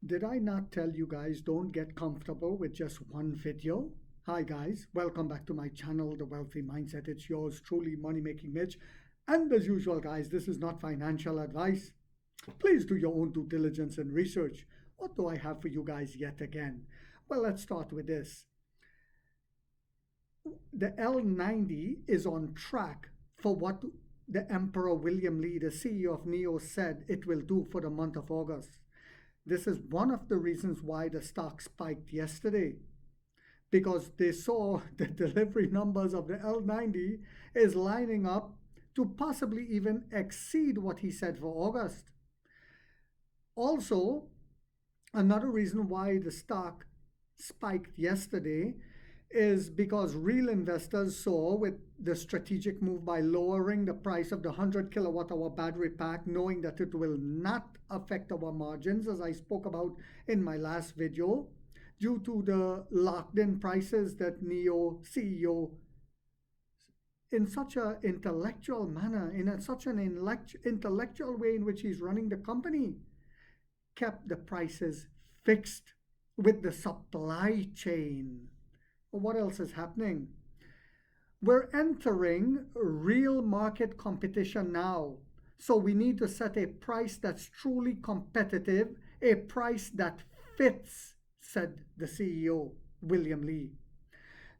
Did I not tell you guys don't get comfortable with just one video? Hi guys, welcome back to my channel, The Wealthy Mindset. It's yours truly, Money Making Mitch. And as usual guys, this is not financial advice. Please do your own due diligence and research. What do I have for you guys yet again? Well, let's start with this. The L90 is on track for what the Emperor William Lee, the CEO of NIO, said it will do for the month of August. This is one of the reasons why the stock spiked yesterday, because they saw the delivery numbers of the L90 is lining up to possibly even exceed what he said for August. Also, another reason why the stock spiked yesterday is because real investors saw, with the strategic move by lowering the price of the 100 kilowatt hour battery pack, knowing that it will not affect our margins, as I spoke about in my last video, due to the locked in prices that NIO CEO, in such an intellectual manner, such an intellectual way in which he's running the company, kept the prices fixed with the supply chain. What else is happening? We're entering real market competition now. So we need to set a price that's truly competitive, a price that fits, said the CEO, William Lee.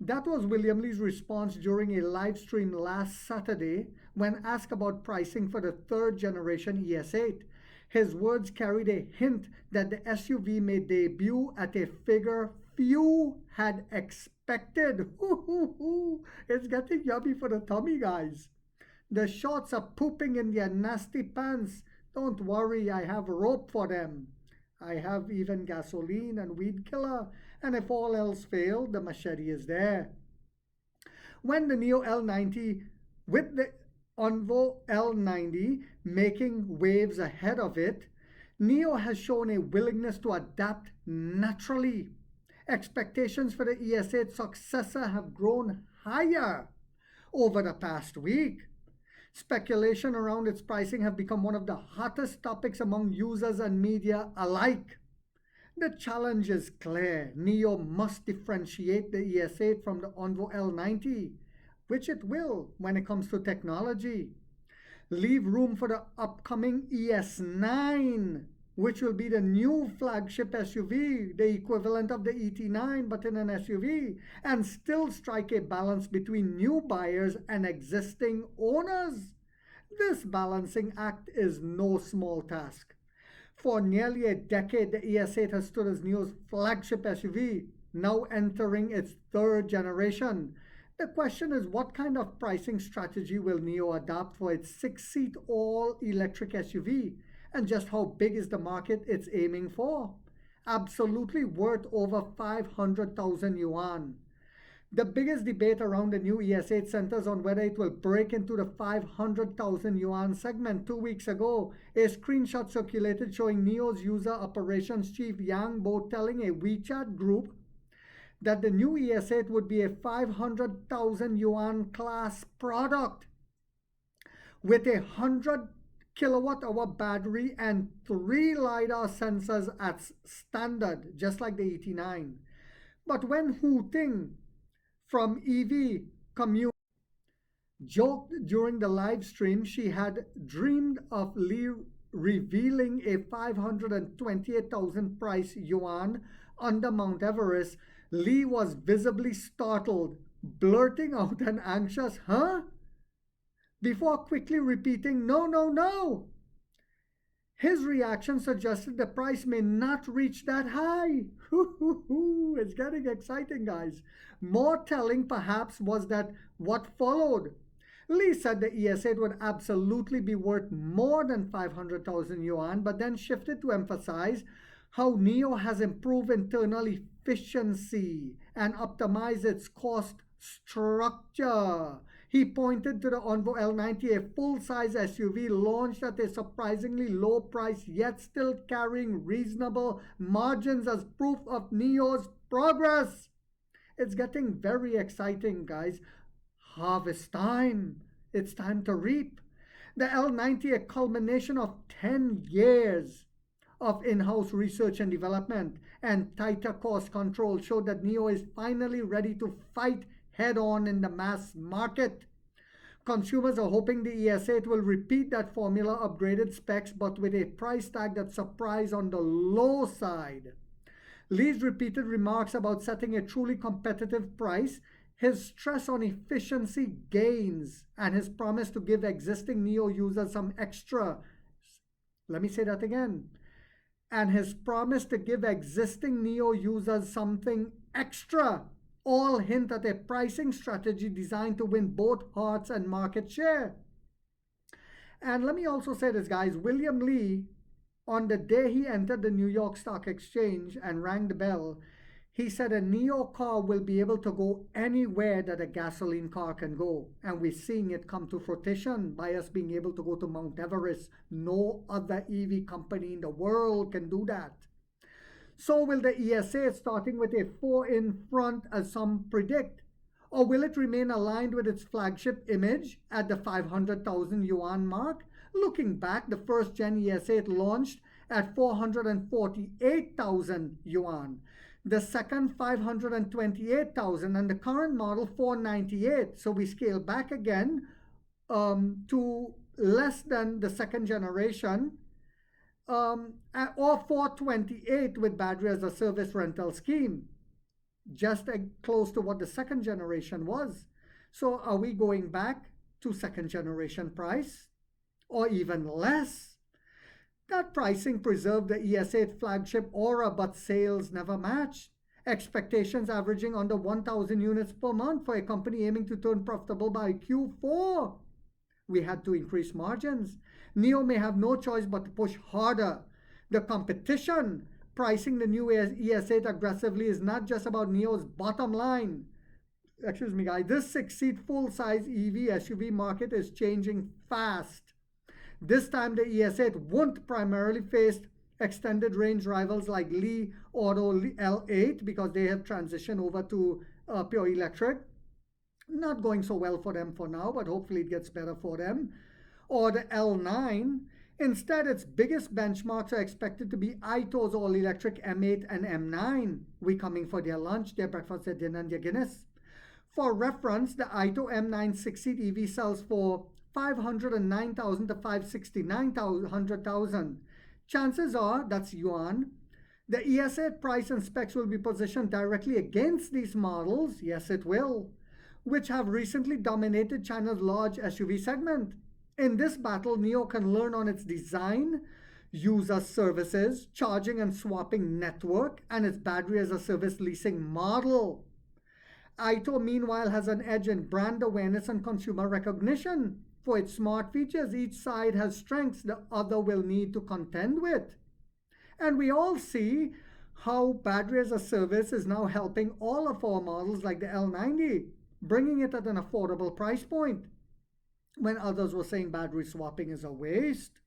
That was William Lee's response during a live stream last Saturday when asked about pricing for the third generation ES8. His words carried a hint that the SUV may debut at a figure few had expected. It's getting yummy for the tummy, guys. The shorts are pooping in their nasty pants. Don't worry, I have rope for them. I have even gasoline and weed killer, and if all else failed, the machete is there. When the NIO L90 with the Onvo L90 making waves ahead of it, NIO has shown a willingness to adapt naturally. Expectations for the ES8 successor have grown higher over the past week. Speculation around its pricing have become one of the hottest topics among users and media alike. The challenge is clear. NIO must differentiate the ES8 from the Onvo L90, which it will when it comes to technology. Leave room for the upcoming ES9, which will be the new flagship SUV, the equivalent of the ET9 but in an SUV, and still strike a balance between new buyers and existing owners. This balancing act is no small task. For nearly a decade, the ES8 has stood as NIO's flagship SUV, now entering its third generation. The question is, what kind of pricing strategy will NIO adopt for its 6-seat all-electric SUV? And just how big is the market it's aiming for? Absolutely worth over 500,000 yuan. The biggest debate around the new ES8 centers on whether it will break into the 500,000 yuan segment. 2 weeks ago, a screenshot circulated showing NIO's user operations chief Yang Bo telling a WeChat group that the new ES8 would be a 500,000 yuan class product with a 100 kilowatt hour battery and 3 LiDAR sensors as standard, just like the ET9. But when Hu Ting from EV Commune joked during the live stream she had dreamed of Lee revealing a 528,000 price yuan under Mount Everest, Lee was visibly startled, blurting out an anxious, "Huh?" before quickly repeating, "No, no, no." His reaction suggested the price may not reach that high. It's getting exciting, guys. More telling, perhaps, was that what followed. Lee said the ES8 would absolutely be worth more than 500,000 yuan, but then shifted to emphasize how NIO has improved internal efficiency and optimized its cost structure. He pointed to the Onvo L90, a full-size SUV launched at a surprisingly low price, yet still carrying reasonable margins, as proof of NIO's progress. It's getting very exciting, guys. Harvest time. It's time to reap. The L90, a culmination of 10 years of in-house research and development and tighter cost control showed that NIO is finally ready to fight head-on in the mass market. Consumers are hoping the ES8 will repeat that formula, upgraded specs, but with a price tag that surprised on the low side. Lee's repeated remarks about setting a truly competitive price, his stress on efficiency gains, and his promise to give existing NIO users some extra. Let me say that again. And his promise to give existing NIO users something extra all hint at a pricing strategy designed to win both hearts and market share. And let me also say this, guys. William Lee, on the day he entered the New York Stock Exchange and rang the bell, he said a NIO car will be able to go anywhere that a gasoline car can go. And we're seeing it come to fruition by us being able to go to Mount Everest. No other EV company in the world can do that. So will the ES8, starting with a 4 in front as some predict? Or will it remain aligned with its flagship image at the 500,000 yuan mark? Looking back, the first gen ES8 launched at 448,000 yuan. The second 528,000 and the current model 498. So we scale back again to less than the second generation, or 428 with battery as a service rental scheme, just close to what the second generation was. So are we going back to second generation price or even less? That pricing preserved the ES8 flagship aura, but sales never matched. Expectations averaging under 1,000 units per month for a company aiming to turn profitable by Q4. We had to increase margins. NIO may have no choice but to push harder. The competition pricing the new ES8 aggressively is not just about NIO's bottom line. Excuse me, guys. This 6-seat full-size EV SUV market is changing fast. This time the ES8 won't primarily face extended range rivals like Li Auto L8 because they have transitioned over to pure electric. Not going so well for them for now, but hopefully it gets better for them. Or the L9. Instead, its biggest benchmarks are expected to be Aito's all-electric M8 and M9. We coming for their lunch, their breakfast, their dinner, and their Guinness. For reference, the Aito M9 6-seat EV sells for 509,000 to 569,000. Chances are, that's yuan, the ES8 price and specs will be positioned directly against these models, yes it will, which have recently dominated China's large SUV segment. In this battle, NIO can learn on its design, user services, charging and swapping network, and its battery as a service leasing model. Aito, meanwhile, has an edge in brand awareness and consumer recognition. For its smart features, each side has strengths the other will need to contend with. And we all see how battery as a service is now helping all of our models like the L90, bringing it at an affordable price point, when others were saying battery swapping is a waste.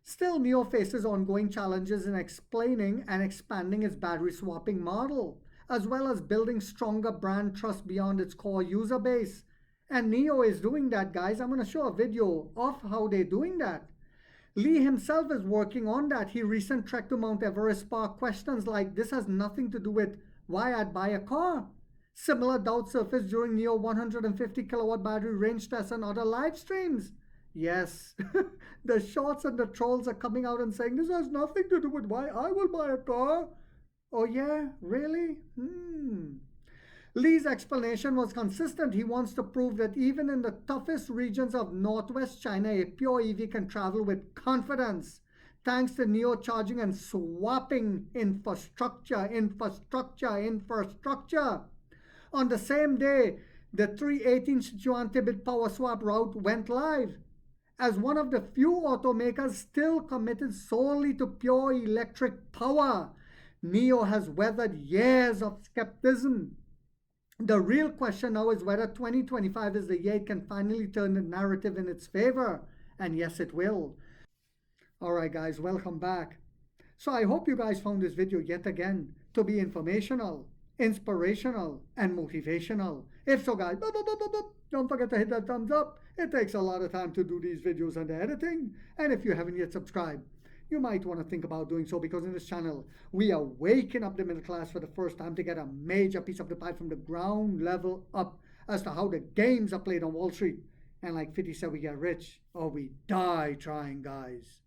Still, NIO faces ongoing challenges in explaining and expanding its battery swapping model, as well as building stronger brand trust beyond its core user base. And NIO is doing that, guys. I'm going to show a video of how they're doing that. Lee himself is working on that. He recent trek to Mount Everest sparked questions like, this has nothing to do with why I'd buy a car. Similar doubt surfaced during NIO 150 kilowatt battery range tests and other live streams. Yes, the shorts and the trolls are coming out and saying, this has nothing to do with why I will buy a car. Oh yeah, really? Lee's explanation was consistent. He wants to prove that even in the toughest regions of northwest China, a pure EV can travel with confidence, thanks to NIO charging and swapping infrastructure. On the same day, the 318 Sichuan-Tibet power swap route went live. As one of the few automakers still committed solely to pure electric power, NIO has weathered years of skepticism. The real question now is whether 2025 is the year it can finally turn the narrative in its favor. And yes, it will. Alright guys, welcome back. So I hope you guys found this video yet again to be informational, inspirational, and motivational. If so guys, don't forget to hit that thumbs up. It takes a lot of time to do these videos and the editing. And if you haven't yet subscribed, you might want to think about doing so, because in this channel, we are waking up the middle class for the first time to get a major piece of the pie from the ground level up as to how the games are played on Wall Street. And like 50 said, we get rich or we die trying, guys.